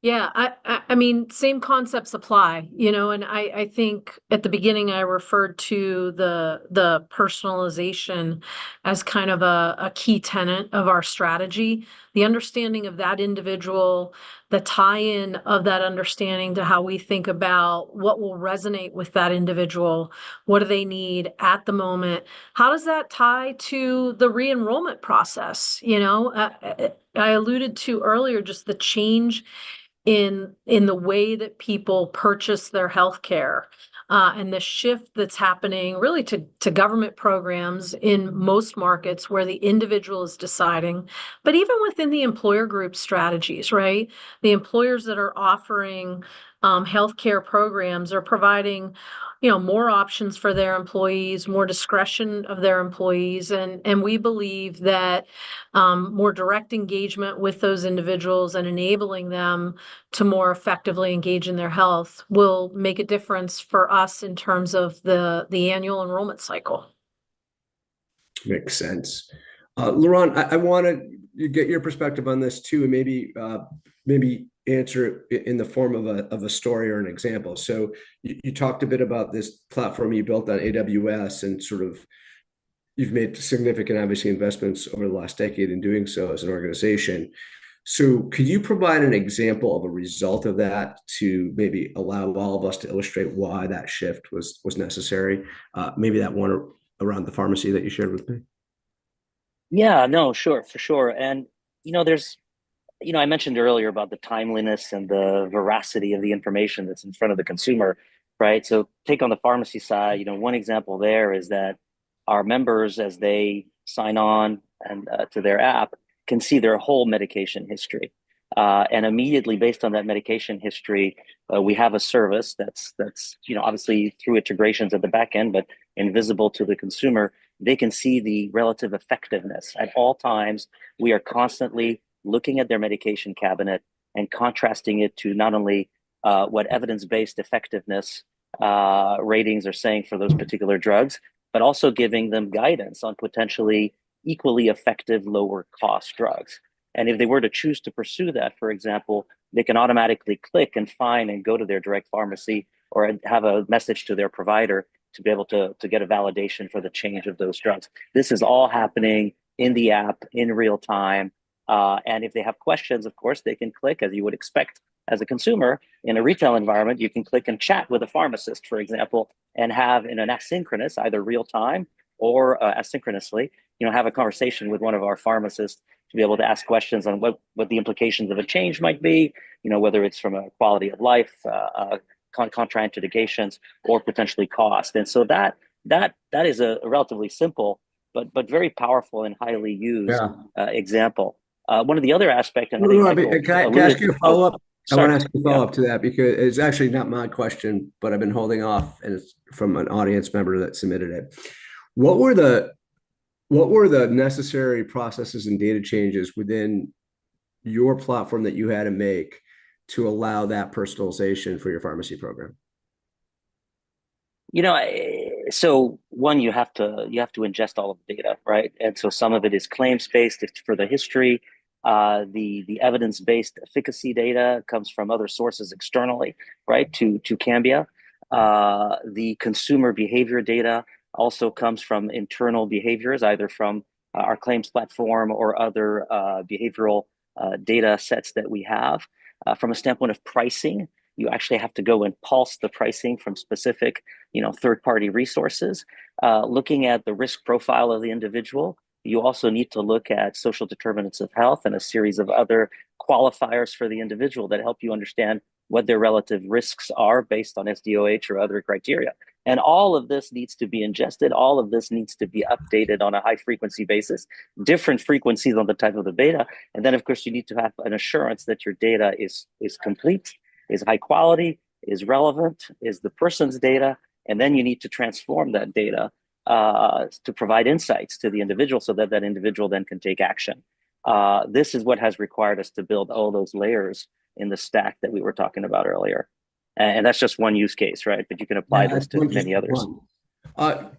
Yeah, I mean, same concepts apply, and I think at the beginning I referred to the personalization as kind of a key tenet of our strategy. The understanding of that individual, the tie-in of that understanding to how we think about what will resonate with that individual, what do they need at the moment, how does that tie to the re-enrollment process? I alluded to earlier just the change in the way that people purchase their health care, and the shift that's happening really to government programs in most markets where the individual is deciding, but even within the employer group strategies, right? The employers that are offering healthcare programs are providing more options for their employees, more discretion of their employees, and we believe that more direct engagement with those individuals and enabling them to more effectively engage in their health will make a difference for us in terms of the annual enrollment cycle. Makes sense. Laurent, I want to get your perspective on this too, and maybe answer it in the form of a story or an example. So you talked a bit about this platform you built on AWS, and sort of you've made significant, obviously, investments over the last decade in doing so as an organization. So could you provide an example of a result of that to maybe allow all of us to illustrate why that shift was necessary? Maybe that one around the pharmacy that you shared with me. Yeah, no, sure, for sure. And, there's, I mentioned earlier about the timeliness and the veracity of the information that's in front of the consumer, right? So take on the pharmacy side, one example there is that our members, as they sign on and to their app, can see their whole medication history. And immediately based on that medication history, we have a service that's obviously through integrations at the back end, but invisible to the consumer. They can see the relative effectiveness at all times. We are constantly looking at their medication cabinet and contrasting it to not only what evidence-based effectiveness ratings are saying for those particular drugs, but also giving them guidance on potentially equally effective, lower cost drugs. And if they were to choose to pursue that, for example, they can automatically click and find and go to their direct pharmacy or have a message to their provider to be able to get a validation for the change of those drugs. This is all happening in the app in real time. And if they have questions, of course, they can click, as you would expect as a consumer in a retail environment. You can click and chat with a pharmacist, for example, and have in an asynchronous, either real time or asynchronously, have a conversation with one of our pharmacists to be able to ask questions on what the implications of a change might be, whether it's from a quality of life, contraindications, or potentially cost. And so that is a relatively simple but very powerful and highly used example. One of the other aspects, and I think can I ask you a follow-up? I want to ask you a follow-up to that, because it's actually not my question, but I've been holding off, and it's from an audience member that submitted it. What were the necessary processes and data changes within your platform that you had to make to allow that personalization for your pharmacy program? So one, you have to ingest all of the data, right? And so some of it is claims-based for the history. The evidence-based efficacy data comes from other sources externally, right, to Cambia. The consumer behavior data also comes from internal behaviors, either from our claims platform or other behavioral data sets that we have. From a standpoint of pricing, you actually have to go and pulse the pricing from specific, third-party resources. Looking at the risk profile of the individual, you also need to look at social determinants of health and a series of other qualifiers for the individual that help you understand what their relative risks are based on SDOH or other criteria. And all of this needs to be ingested. All of this needs to be updated on a high frequency basis, different frequencies on the type of the data. And then, of course, you need to have an assurance that your data is complete, is high quality, is relevant, is the person's data. And then you need to transform that data to provide insights to the individual so that that individual then can take action. This is what has required us to build all those layers in the stack that we were talking about earlier. And that's just one use case, right? But you can apply this to many others.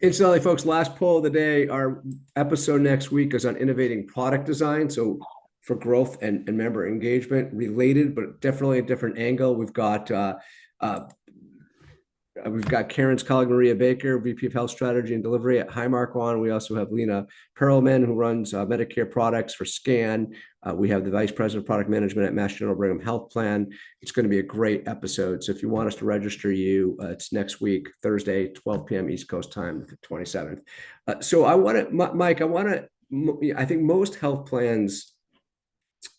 Incidentally, folks, last poll of the day, our episode next week is on innovating product design. So for growth and member engagement, related, but definitely a different angle. We've got Karen's colleague, Maria Baker, VP of Health Strategy and Delivery at Highmark on. We also have Lena Perelman, who runs Medicare products for SCAN. We have the Vice President of Product Management at Mass General Brigham Health Plan. It's going to be a great episode. So if you want us to register you, it's next week, Thursday, 12 p.m. East Coast time, the 27th. So I want to, Mike, I think most health plans,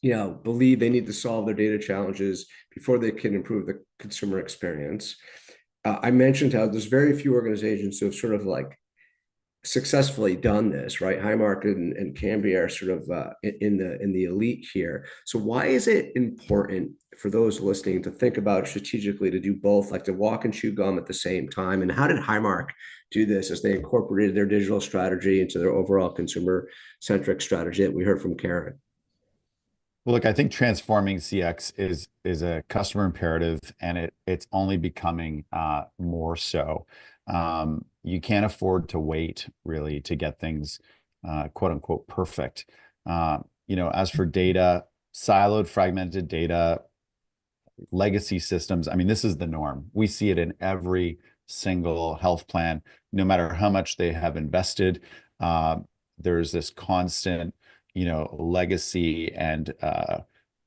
believe they need to solve their data challenges before they can improve the consumer experience. I mentioned how there's very few organizations who have sort of like successfully done this, right? Highmark and Cambia are sort of in the elite here. So why is it important for those listening to think about strategically to do both, like to walk and chew gum at the same time? And how did Highmark do this as they incorporated their digital strategy into their overall consumer-centric strategy that we heard from Karen? Well, look, I think transforming CX is a customer imperative, and it's only becoming more so. You can't afford to wait really to get things quote unquote perfect. As for data, siloed, fragmented data, legacy systems, I mean, this is the norm. We see it in every single health plan, no matter how much they have invested. There's this constant legacy and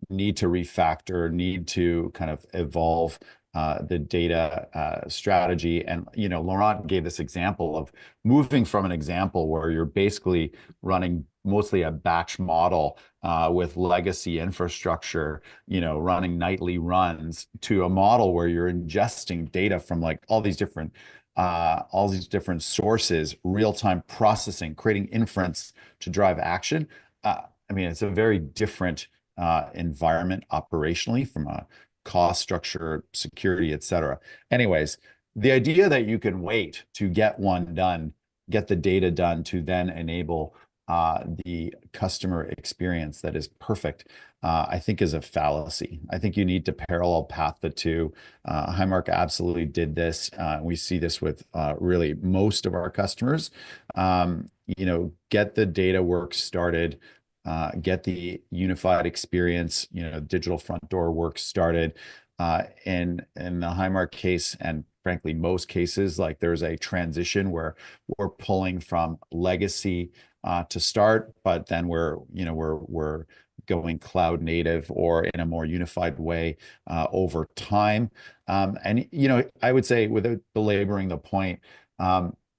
need to refactor, need to kind of evolve the data strategy. And, Laurent gave this example of moving from an example where you're basically running mostly a batch model with legacy infrastructure, running nightly runs, to a model where you're ingesting data from like all these different sources, real-time processing, creating inference to drive action. It's a very different environment operationally from a cost structure, security, et cetera. Anyways, the idea that you can wait to get one done, get the data done to then enable the customer experience that is perfect, I think is a fallacy. I think you need to parallel path the two. Highmark absolutely did this. We see this with really most of our customers. Get the data work started, get the unified experience, digital front door work started. In the Highmark case, and frankly, most cases, like there's a transition where we're pulling from legacy to start, but then we're going cloud native or in a more unified way over time. I would say, without belaboring the point,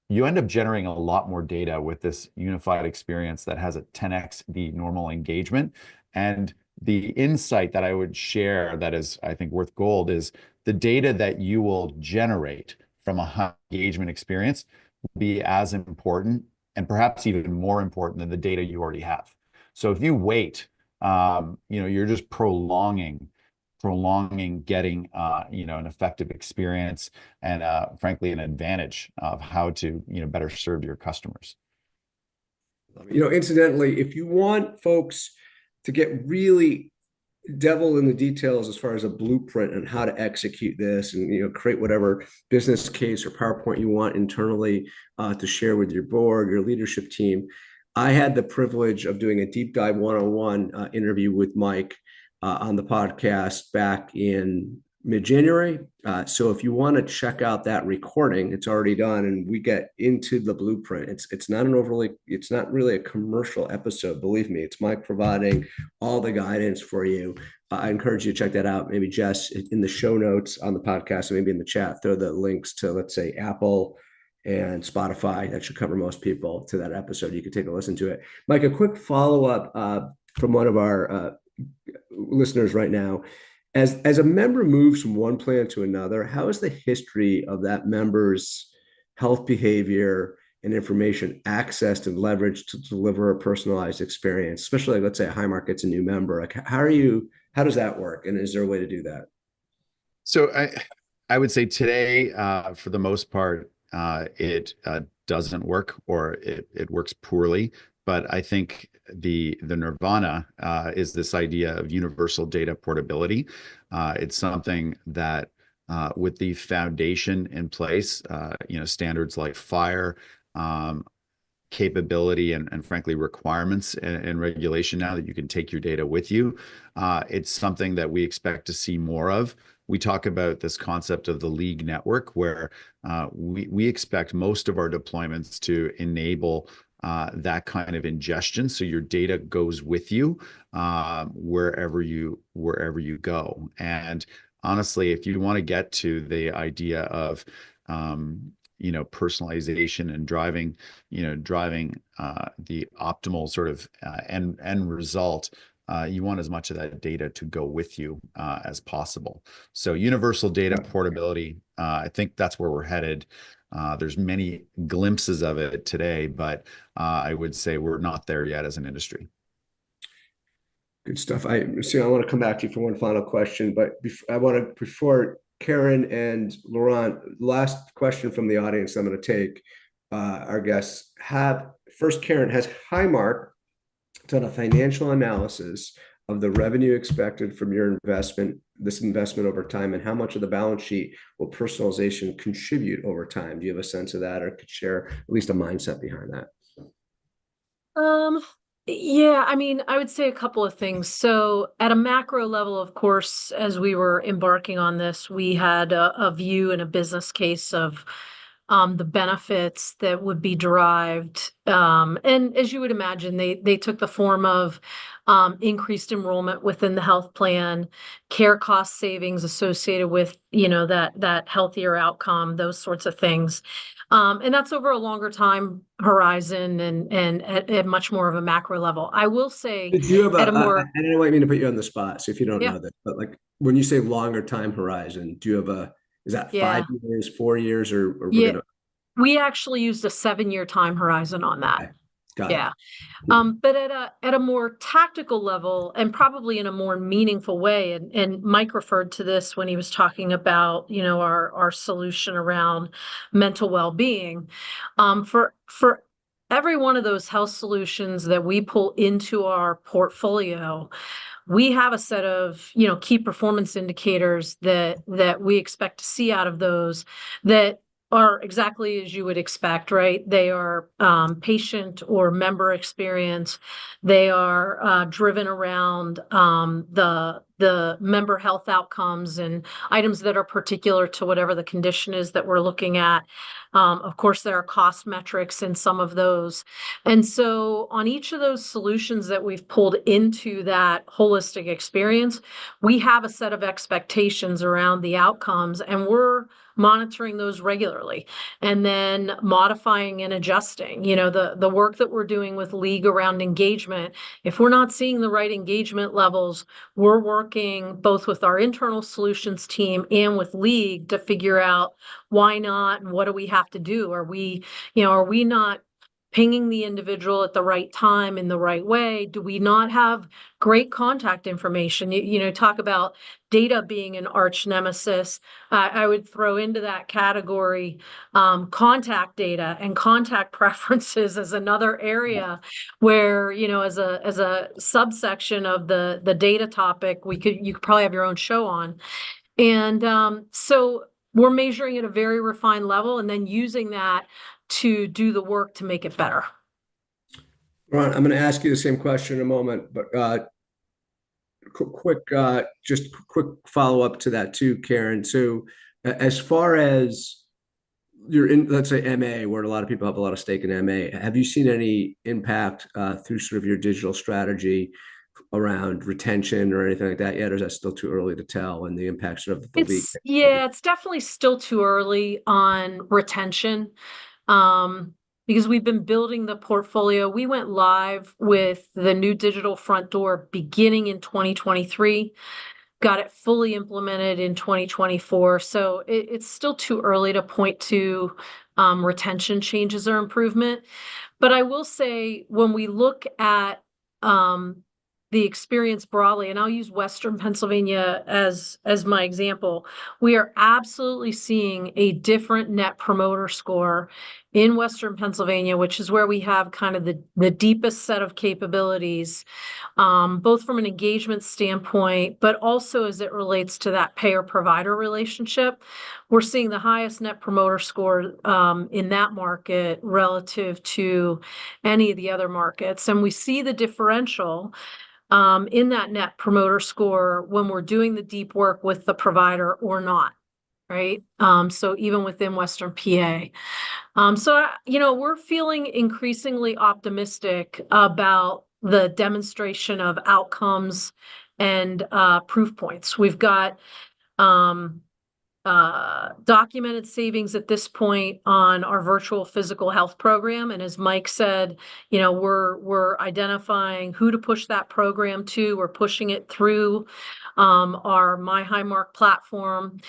you end up generating a lot more data with this unified experience that has a 10x the normal engagement. And the insight that I would share that is, I think, worth gold is the data that you will generate from a high engagement experience will be as important and perhaps even more important than the data you already have. So if you wait, you're just prolonging getting an effective experience and frankly an advantage of how to better serve your customers. Incidentally, if you want folks to get really devil in the details as far as a blueprint on how to execute this and create whatever business case or PowerPoint you want internally to share with your board, your leadership team, I had the privilege of doing a deep dive one-on-one interview with Mike on the podcast back in mid-January. So if you want to check out that recording, it's already done, and we get into the blueprint. It's not really a commercial episode, believe me. It's Mike providing all the guidance for you. I encourage you to check that out. Maybe Jess, in the show notes on the podcast, and maybe in the chat, throw the links to, let's say, Apple and Spotify. That should cover most people to that episode. You can take a listen to it. Mike, a quick follow-up from one of our listeners right now. As a member moves from one plan to another, how is the history of that member's health behavior and information accessed and leveraged to deliver a personalized experience? Especially, like, let's say Highmark gets a new member. Like, how does that work? And is there a way to do that? So I would say today, for the most part, it doesn't work, or it works poorly. But I think the nirvana is this idea of universal data portability. It's something that with the foundation in place, standards like FHIR, capability and frankly requirements and regulation now that you can take your data with you, it's something that we expect to see more of. We talk about this concept of the League network, where we expect most of our deployments to enable that kind of ingestion, so your data goes with you wherever you go. And honestly, if you want to get to the idea of personalization and driving the optimal sort of end result, you want as much of that data to go with you as possible. So universal data portability, I think that's where we're headed. There's many glimpses of it today, but I would say we're not there yet as an industry. Good stuff. I want to come back to you for one final question, but before Karen and Laurent, last question from the audience I'm going to take. Our guests have first. Karen, has Highmark done a financial analysis of the revenue expected from this investment over time, and how much of the balance sheet will personalization contribute over time? Do you have a sense of that, or could share at least a mindset behind that? Yeah, I mean, I would say a couple of things. So at a macro level, of course, as we were embarking on this, we had a view and a business case of the benefits that would be derived. And as you would imagine, they took the form of increased enrollment within the health plan, care cost savings associated with, that healthier outcome, those sorts of things. And that's over a longer time horizon and at much more of a macro level. I will say, Did you have at a more, I don't mean to put you on the spot, so if you don't Yeah. know this, but like when you say longer time horizon, do you have is that Yeah. 5 years, 4 years, or we're Yeah, gonna? we actually used a 7-year time horizon on that. Okay. Got it. Yeah. But at a more tactical level, and probably in a more meaningful way, and Mike referred to this when he was talking about, our solution around mental well-being. For every one of those health solutions that we pull into our portfolio, we have a set of, key performance indicators that we expect to see out of those that are exactly as you would expect, right? They are patient or member experience. They are driven around the member health outcomes and items that are particular to whatever the condition is that we're looking at. Of course, there are cost metrics in some of those. And so on each of those solutions that we've pulled into that holistic experience, we have a set of expectations around the outcomes, and we're monitoring those regularly and then modifying and adjusting. The work that we're doing with League around engagement, if we're not seeing the right engagement levels, we're working both with our internal solutions team and with League to figure out why not and what do we have to do. Are we not pinging the individual at the right time in the right way? Do we not have great contact information? Talk about data being an arch nemesis. I would throw into that category contact data and contact preferences as another area where, as a subsection of the data topic, you could probably have your own show on. And so we're measuring at a very refined level and then using that to do the work to make it better. Ron, I'm going to ask you the same question in a moment, but quick follow-up to that too, Karen. So as far as you're in, let's say MA, where a lot of people have a lot of stake in MA, have you seen any impact through sort of your digital strategy around retention or anything like that yet, or is that still too early to tell, and the impacts of the league? It's definitely still too early on retention. Because we've been building the portfolio. We went live with the new digital front door beginning in 2023, got it fully implemented in 2024. So it's still too early to point to retention changes or improvement. But I will say when we look at the experience broadly, and I'll use Western Pennsylvania as my example, we are absolutely seeing a different net promoter score in Western Pennsylvania, which is where we have kind of the deepest set of capabilities, both from an engagement standpoint, but also as it relates to that payer-provider relationship. We're seeing the highest net promoter score in that market relative to any of the other markets. And we see the differential in that net promoter score when we're doing the deep work with the provider or not, right? So even within Western PA. We're feeling increasingly optimistic about the demonstration of outcomes and proof points. We've got documented savings at this point on our virtual physical health program. And as Mike said, we're identifying who to push that program to. We're pushing it through our My Highmark platform,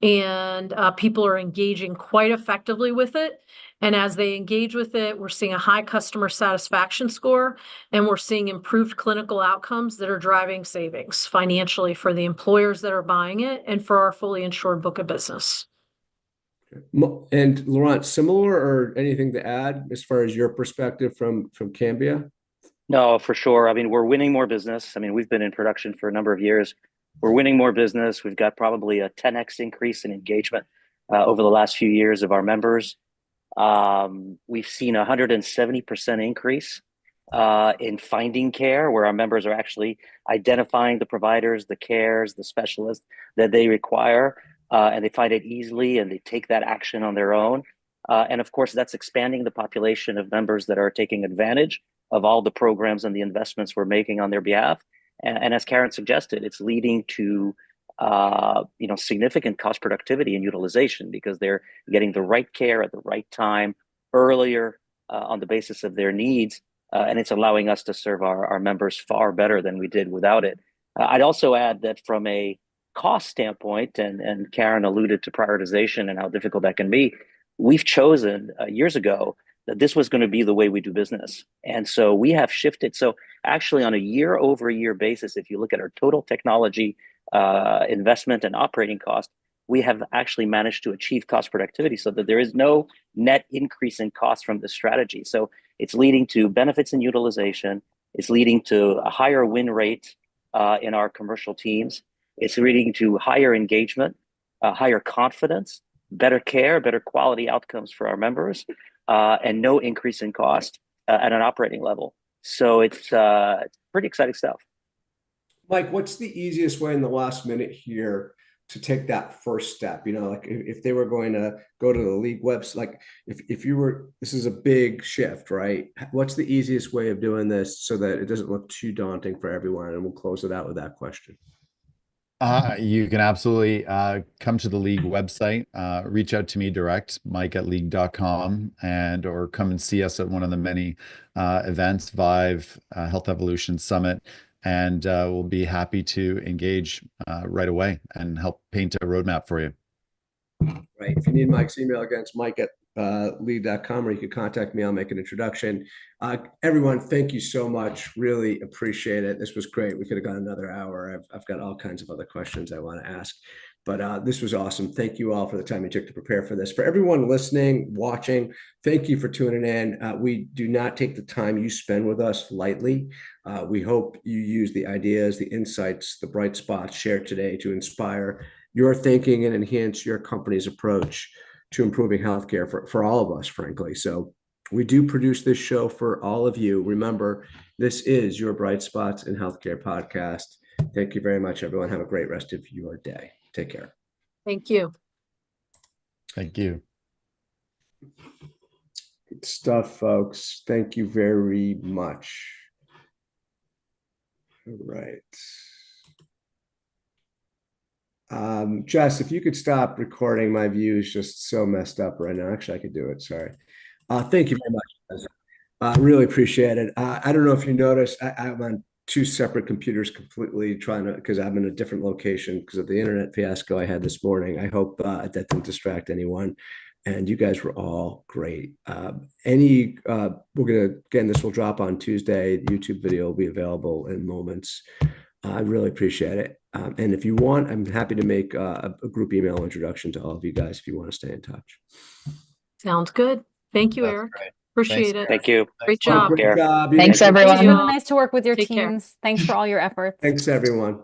and people are engaging quite effectively with it. And as they engage with it, we're seeing a high customer satisfaction score, and we're seeing improved clinical outcomes that are driving savings financially for the employers that are buying it and for our fully insured book of business. And Laurent, similar or anything to add as far as your perspective from Cambia? No, for sure. I mean, we're winning more business. I mean, we've been in production for a number of years. We're winning more business. We've got probably a 10x increase in engagement over the last few years of our members. We've seen a 170% increase in finding care, where our members are actually identifying the providers, the cares, the specialists that they require, and they find it easily and they take that action on their own. And of course, that's expanding the population of members that are taking advantage of all the programs and the investments we're making on their behalf. And as Karen suggested, it's leading to significant cost productivity and utilization, because they're getting the right care at the right time, earlier, on the basis of their needs, and it's allowing us to serve our members far better than we did without it. I'd also add that from a cost standpoint, and Karen alluded to prioritization and how difficult that can be, we've chosen years ago that this was going to be the way we do business. And so we have shifted. So actually on a year-over-year basis, if you look at our total technology investment and operating cost, we have actually managed to achieve cost productivity so that there is no net increase in cost from this strategy. So it's leading to benefits in utilization. It's leading to a higher win rate in our commercial teams. It's leading to higher engagement, higher confidence, better care, better quality outcomes for our members, and no increase in cost at an operating level. So it's pretty exciting stuff. Mike, what's the easiest way in the last minute here to take that first step? Like if they were going to go to the league website, like if you were, this is a big shift, right? What's the easiest way of doing this so that it doesn't look too daunting for everyone? And we'll close it out with that question. You can absolutely come to the league website, reach out to me direct, mike@league.com, or come and see us at one of the many events, Vive, Health Evolution Summit, and we'll be happy to engage right away and help paint a roadmap for you. Right. If you need Mike's email, again, it's mike@league.com, or you can contact me. I'll make an introduction. Everyone, thank you so much. Really appreciate it. This was great. We could have gone another hour. I've got all kinds of other questions I want to ask, but this was awesome. Thank you all for the time you took to prepare for this. For everyone listening, watching, thank you for tuning in. We do not take the time you spend with us lightly. We hope you use the ideas, the insights, the bright spots shared today to inspire your thinking and enhance your company's approach to improving healthcare for all of us, frankly. So We do produce this show for all of you. Remember, this is your Bright Spots in Healthcare podcast. Thank you very much, everyone. Have a great rest of your day. Take care. Thank you. Thank you. Good stuff, folks. Thank you very much. All right. Jess, if you could stop recording, my view is just so messed up right now. Actually, I could do it. Sorry. Thank you very much, guys. Really appreciate it. I don't know if you noticed, I'm on two separate computers completely because I'm in a different location because of the internet fiasco I had this morning. I hope that didn't distract anyone. And you guys were all great. This will drop on Tuesday. The YouTube video will be available in moments. I really appreciate it. And if you want, I'm happy to make a group email introduction to all of you guys if you want to stay in touch. Sounds good. Thank you, That's Eric. great. Appreciate Thanks, it. Thank you. Great job. Great job. Thanks, Thank you. everyone. Thank It's you really all. nice to work with your Take care. teams. Thanks for all your efforts. Thanks, everyone.